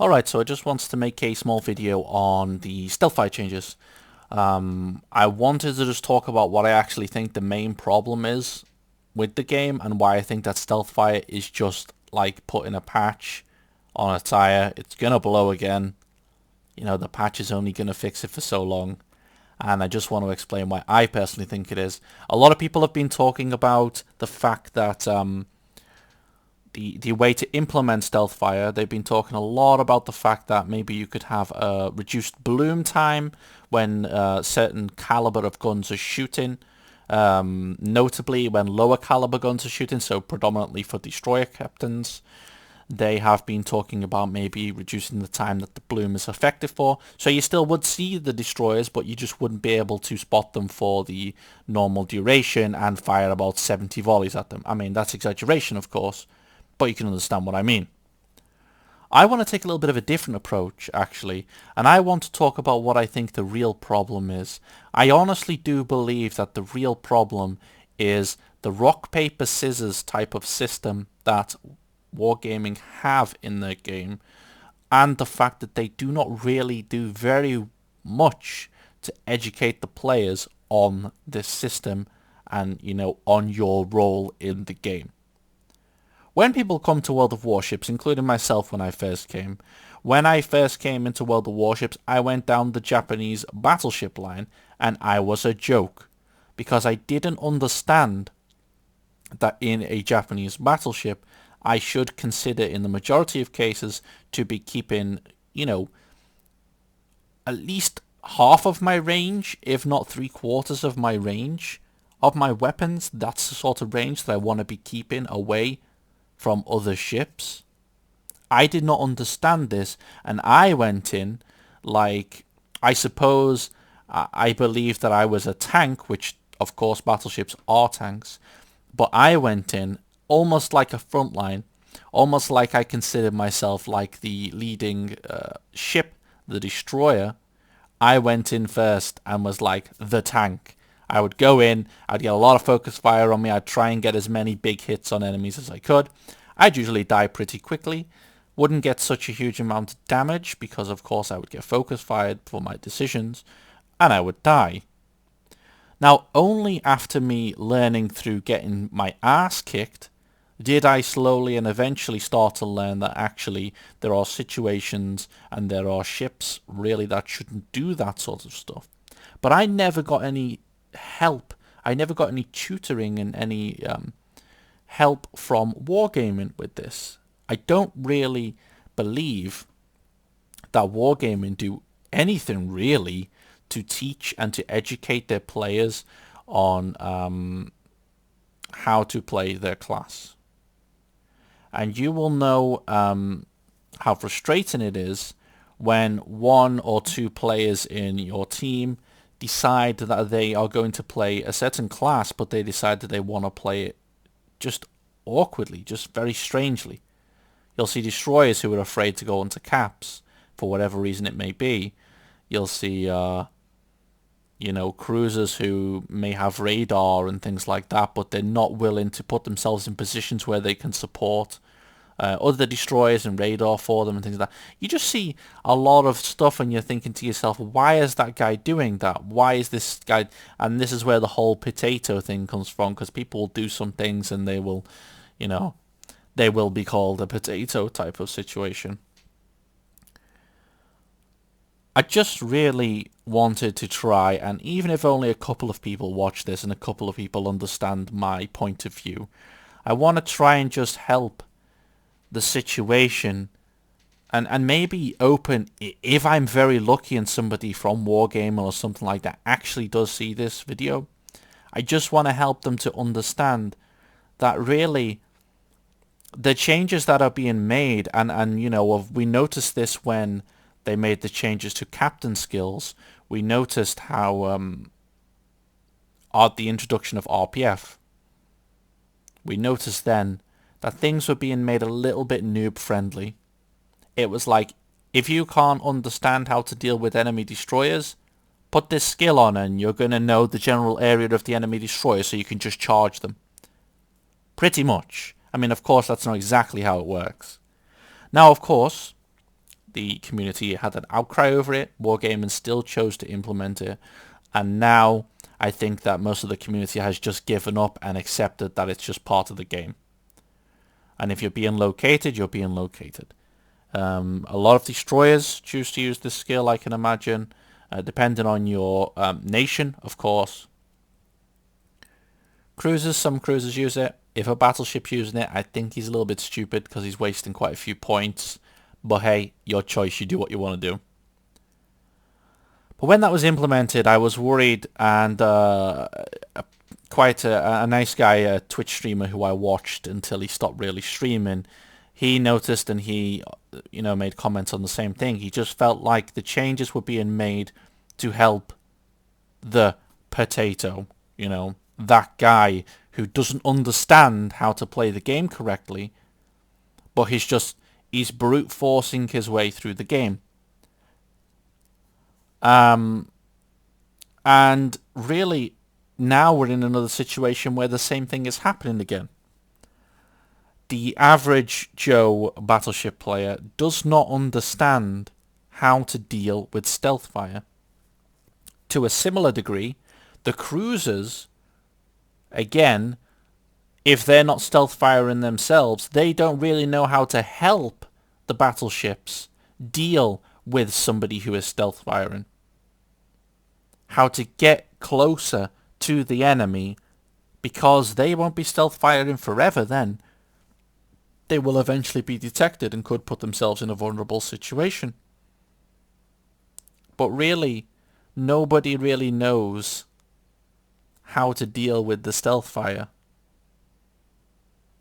Alright, so I just wanted to make a small video on the stealth fight changes. I wanted to just talk about what I actually think the main problem is with the game and why I think that stealth fire is just like putting a patch on a tire. It's gonna blow again. You know, the patch is only gonna fix it for so long. And I just want to explain why I personally think it is. A lot of people have been talking about the fact that the way to implement stealth fire, they've been talking a lot about the fact that maybe you could have a reduced bloom time when certain caliber of guns are shooting, notably when lower caliber guns are shooting, so predominantly for destroyer captains. They have been talking about maybe reducing the time that the bloom is effective for. So you still would see the destroyers, but you just wouldn't be able to spot them for the normal duration and fire about 70 volleys at them. I mean, that's exaggeration, of course, but you can understand what I mean. I want to take a little bit of a different approach, actually, and I want to talk about what I think the real problem is. I honestly do believe that the real problem is the rock, paper, scissors type of system that Wargaming have in their game, and the fact that they do not really do very much to educate the players on this system and, you know, on your role in the game. When people come to World of Warships, including myself when I first came into World of Warships, I went down the Japanese battleship line and I was a joke because I didn't understand that in a Japanese battleship I should consider in the majority of cases to be keeping, you know, at least half of my range, if not 3/4 of my range of my weapons. That's the sort of range that I want to be keeping away from other ships. I did not understand this, and I went in like, I suppose I believed that I was a tank, which of course battleships are tanks, but I went in almost like a frontline, almost like I considered myself like the leading ship, the destroyer. I went in first and was like the tank. I would go in, I'd get a lot of focus fire on me, I'd try and get as many big hits on enemies as I could. I'd usually die pretty quickly, wouldn't get such a huge amount of damage because of course I would get focus fired for my decisions, and I would die. Now, only after me learning through getting my ass kicked did I slowly and eventually start to learn that actually there are situations and there are ships really that shouldn't do that sort of stuff. But I never got any help. I never got any tutoring and any help from Wargaming with this. I don't really believe that Wargaming do anything really to teach and to educate their players on how to play their class. And you will know how frustrating it is when one or two players in your team decide that they are going to play a certain class, but they decide that they want to play it just awkwardly, just very strangely. You'll see destroyers who are afraid to go onto caps for whatever reason it may be. You'll see, you know, cruisers who may have radar and things like that, but they're not willing to put themselves in positions where they can support other destroyers and radar for them and things like that. You just see a lot of stuff and you're thinking to yourself, why is that guy doing that? Why is this guy... And this is where the whole potato thing comes from, because people will do some things and they will, you know, they will be called a potato type of situation. I just really wanted to try, and even if only a couple of people watch this and a couple of people understand my point of view, I want to try and just help the situation and maybe open, if I'm very lucky and somebody from Wargaming or something like that actually does see this video, I just want to help them to understand that really the changes that are being made, and you know, we noticed this when they made the changes to captain skills. We noticed how the introduction of RPF, we noticed then that things were being made a little bit noob friendly. It was like, if you can't understand how to deal with enemy destroyers, put this skill on and you're going to know the general area of the enemy destroyer so you can just charge them. Pretty much. I mean, of course, that's not exactly how it works. Now, of course, The community had an outcry over it. Wargaming still chose to implement it. And now I think that most of the community has just given up and accepted that it's just part of the game. And if you're being located, you're being located. A lot of destroyers choose to use this skill, I can imagine, depending on your nation, of course. Cruisers, some cruisers use it. If a battleship's using it, I think he's a little bit stupid because he's wasting quite a few points. But hey, your choice, you do what you want to do. But when that was implemented, I was worried, and quite a nice guy, a Twitch streamer who I watched until he stopped really streaming, he noticed and he made comments on the same thing. He just felt like the changes were being made to help the potato, that guy who doesn't understand how to play the game correctly, but he's brute forcing his way through the game. And really, now we're in another situation where the same thing is happening again. The average Joe battleship player does not understand how to deal with stealth fire. To a similar degree, the cruisers, again, if they're not stealth firing themselves, they don't really know how to help the battleships deal with somebody who is stealth firing. How to get closer to the enemy, because they won't be stealth firing forever then. They will eventually be detected and could put themselves in a vulnerable situation. But really, nobody really knows how to deal with the stealth fire.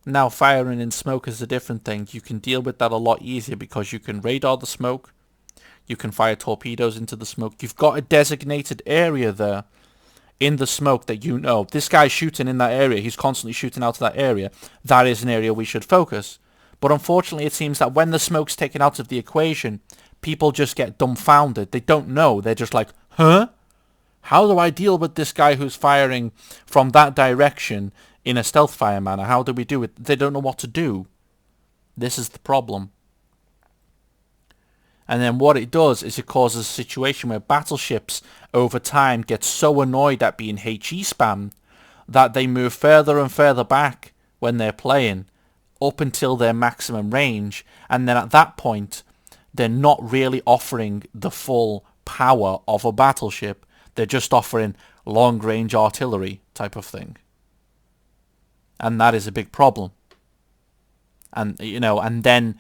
Now, firing in smoke is a different thing. You can deal with that a lot easier because you can radar the smoke. You can fire torpedoes into the smoke. You've got a designated area there in the smoke that this guy's shooting in that area. He's constantly shooting out of that area. That is an area we should focus. But unfortunately, it seems that when the smoke's taken out of the equation, people just get dumbfounded. They don't know. They're just like, huh? How do I deal with this guy who's firing from that direction in a stealth fire manner? How do we do it? They don't know what to do. This is the problem. And then what it does is it causes a situation where battleships over time get so annoyed at being HE spammed that they move further and further back when they're playing up until their maximum range. And then at that point, they're not really offering the full power of a battleship. They're just offering long-range artillery type of thing. And that is a big problem. And, and then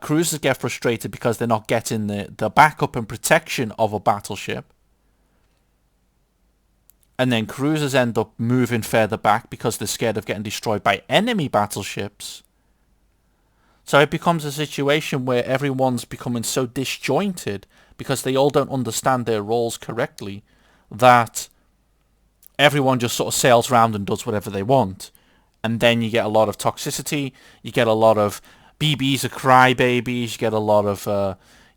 cruisers get frustrated because they're not getting the backup and protection of a battleship. And then cruisers end up moving further back because they're scared of getting destroyed by enemy battleships. So it becomes a situation where everyone's becoming so disjointed because they all don't understand their roles correctly that everyone just sort of sails around and does whatever they want. And then you get a lot of toxicity, you get a lot of BBs are crybabies, you get a lot of,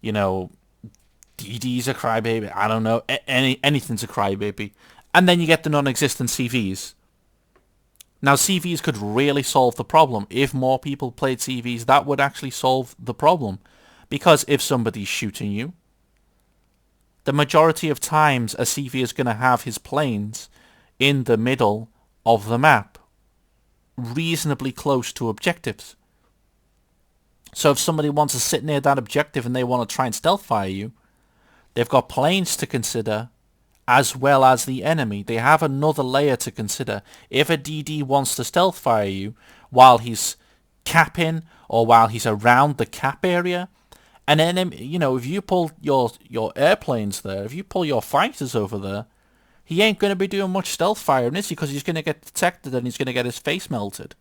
DDs are crybaby, I don't know, anything's a crybaby. And then you get the non-existent CVs. Now, CVs could really solve the problem. If more people played CVs, that would actually solve the problem. Because if somebody's shooting you, the majority of times a CV is going to have his planes in the middle of the map, reasonably close to objectives. So if somebody wants to sit near that objective and they want to try and stealth fire you, they've got planes to consider as well as the enemy. They have another layer to consider. If a DD wants to stealth fire you while he's capping or while he's around the cap area, an enemy, if you pull your airplanes there, if you pull your fighters over there, he ain't going to be doing much stealth firing, is he? Because he's going to get detected and he's going to get his face melted.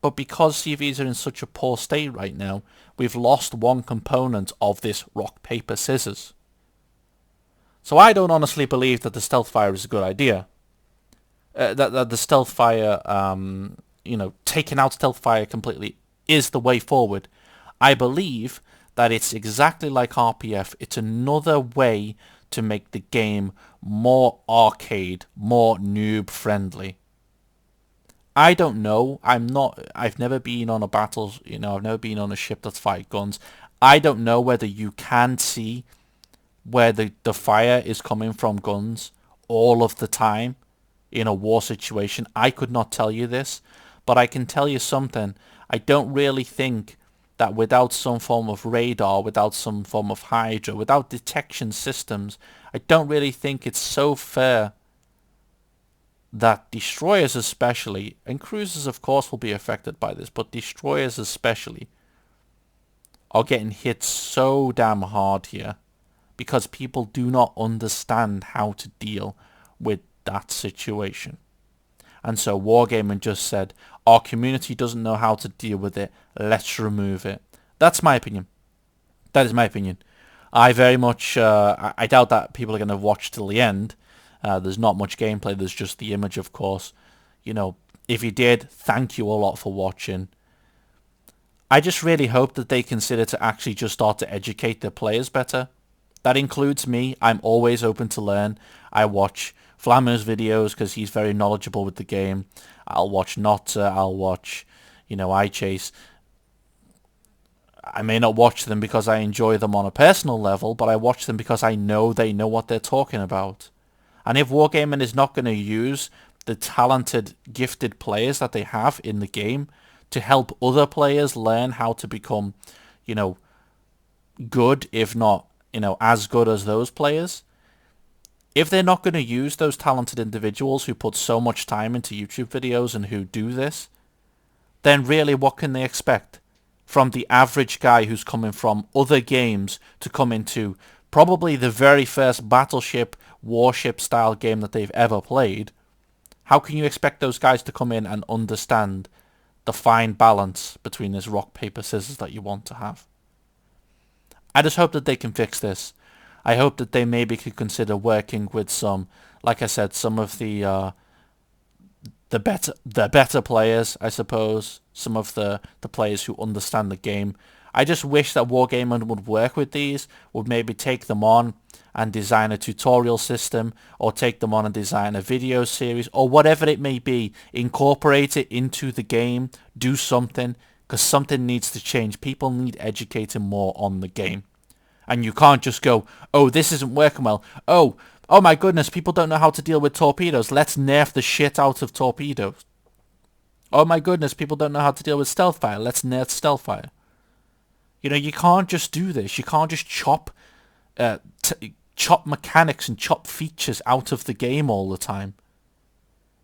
But because CVs are in such a poor state right now, we've lost one component of this rock, paper, scissors. So I don't honestly believe that the stealth fire is a good idea. That the stealth fire, taking out stealth fire completely is the way forward. I believe that it's exactly like RPF. It's another way to make the game more arcade, more noob friendly. I don't know. I've never been on a battle, I've never been on a ship that's fired guns. I don't know whether you can see where the fire is coming from guns all of the time in a war situation. I could not tell you this, but I can tell you something. I don't really think that without some form of radar, without some form of Hydra, without detection systems, I don't really think it's so fair that destroyers especially, and cruisers of course will be affected by this, but destroyers especially are getting hit so damn hard here because people do not understand how to deal with that situation. And so Wargaming just said, our community doesn't know how to deal with it, let's remove it. That's my opinion. That is my opinion. I very much, I doubt that people are going to watch till the end. There's not much gameplay, there's just the image, of course. You know, if you did, thank you a lot for watching. I just really hope that they consider to actually just start to educate their players better. That includes me. I'm always open to learn. I watch Flammer's videos because he's very knowledgeable with the game. I'll watch Notta, I'll watch, iChase. I may not watch them because I enjoy them on a personal level, but I watch them because I know they know what they're talking about. And if Wargaming is not going to use the talented, gifted players that they have in the game to help other players learn how to become, good, if not, as good as those players, if they're not going to use those talented individuals who put so much time into YouTube videos and who do this, then really what can they expect from the average guy who's coming from other games to come into probably the very first Battleship, Warship style game that they've ever played? How can you expect those guys to come in and understand the fine balance between this rock, paper, scissors that you want to have? I just hope that they can fix this. I hope that they maybe could consider working with some, like I said, some of the better players, I suppose, some of the players who understand the game. I just wish that Wargaming would work with these, would maybe take them on and design a tutorial system, or take them on and design a video series, or whatever it may be. Incorporate it into the game, do something, because something needs to change. People need educating more on the game. And you can't just go, oh, this isn't working well. Oh my goodness, people don't know how to deal with torpedoes. Let's nerf the shit out of torpedoes. Oh my goodness, people don't know how to deal with stealth fire. Let's nerf stealth fire. You can't just do this. You can't just chop mechanics and chop features out of the game all the time.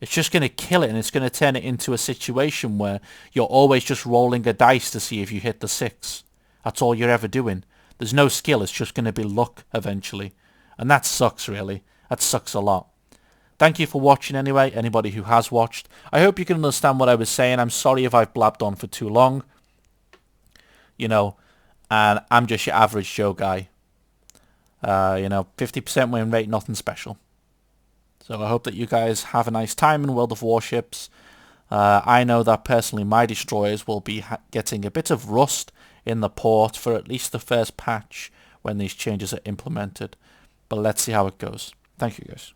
It's just going to kill it, and it's going to turn it into a situation where you're always just rolling a dice to see if you hit the 6. That's all you're ever doing. There's no skill, it's just going to be luck eventually. And that sucks, really. That sucks a lot. Thank you for watching anyway, anybody who has watched. I hope you can understand what I was saying. I'm sorry if I've blabbed on for too long. And I'm just your average Joe guy. 50% win rate, nothing special. So I hope that you guys have a nice time in World of Warships. I know that personally my destroyers will be getting a bit of rust in the port for at least the first patch when these changes are implemented. But let's see how it goes. Thank you guys.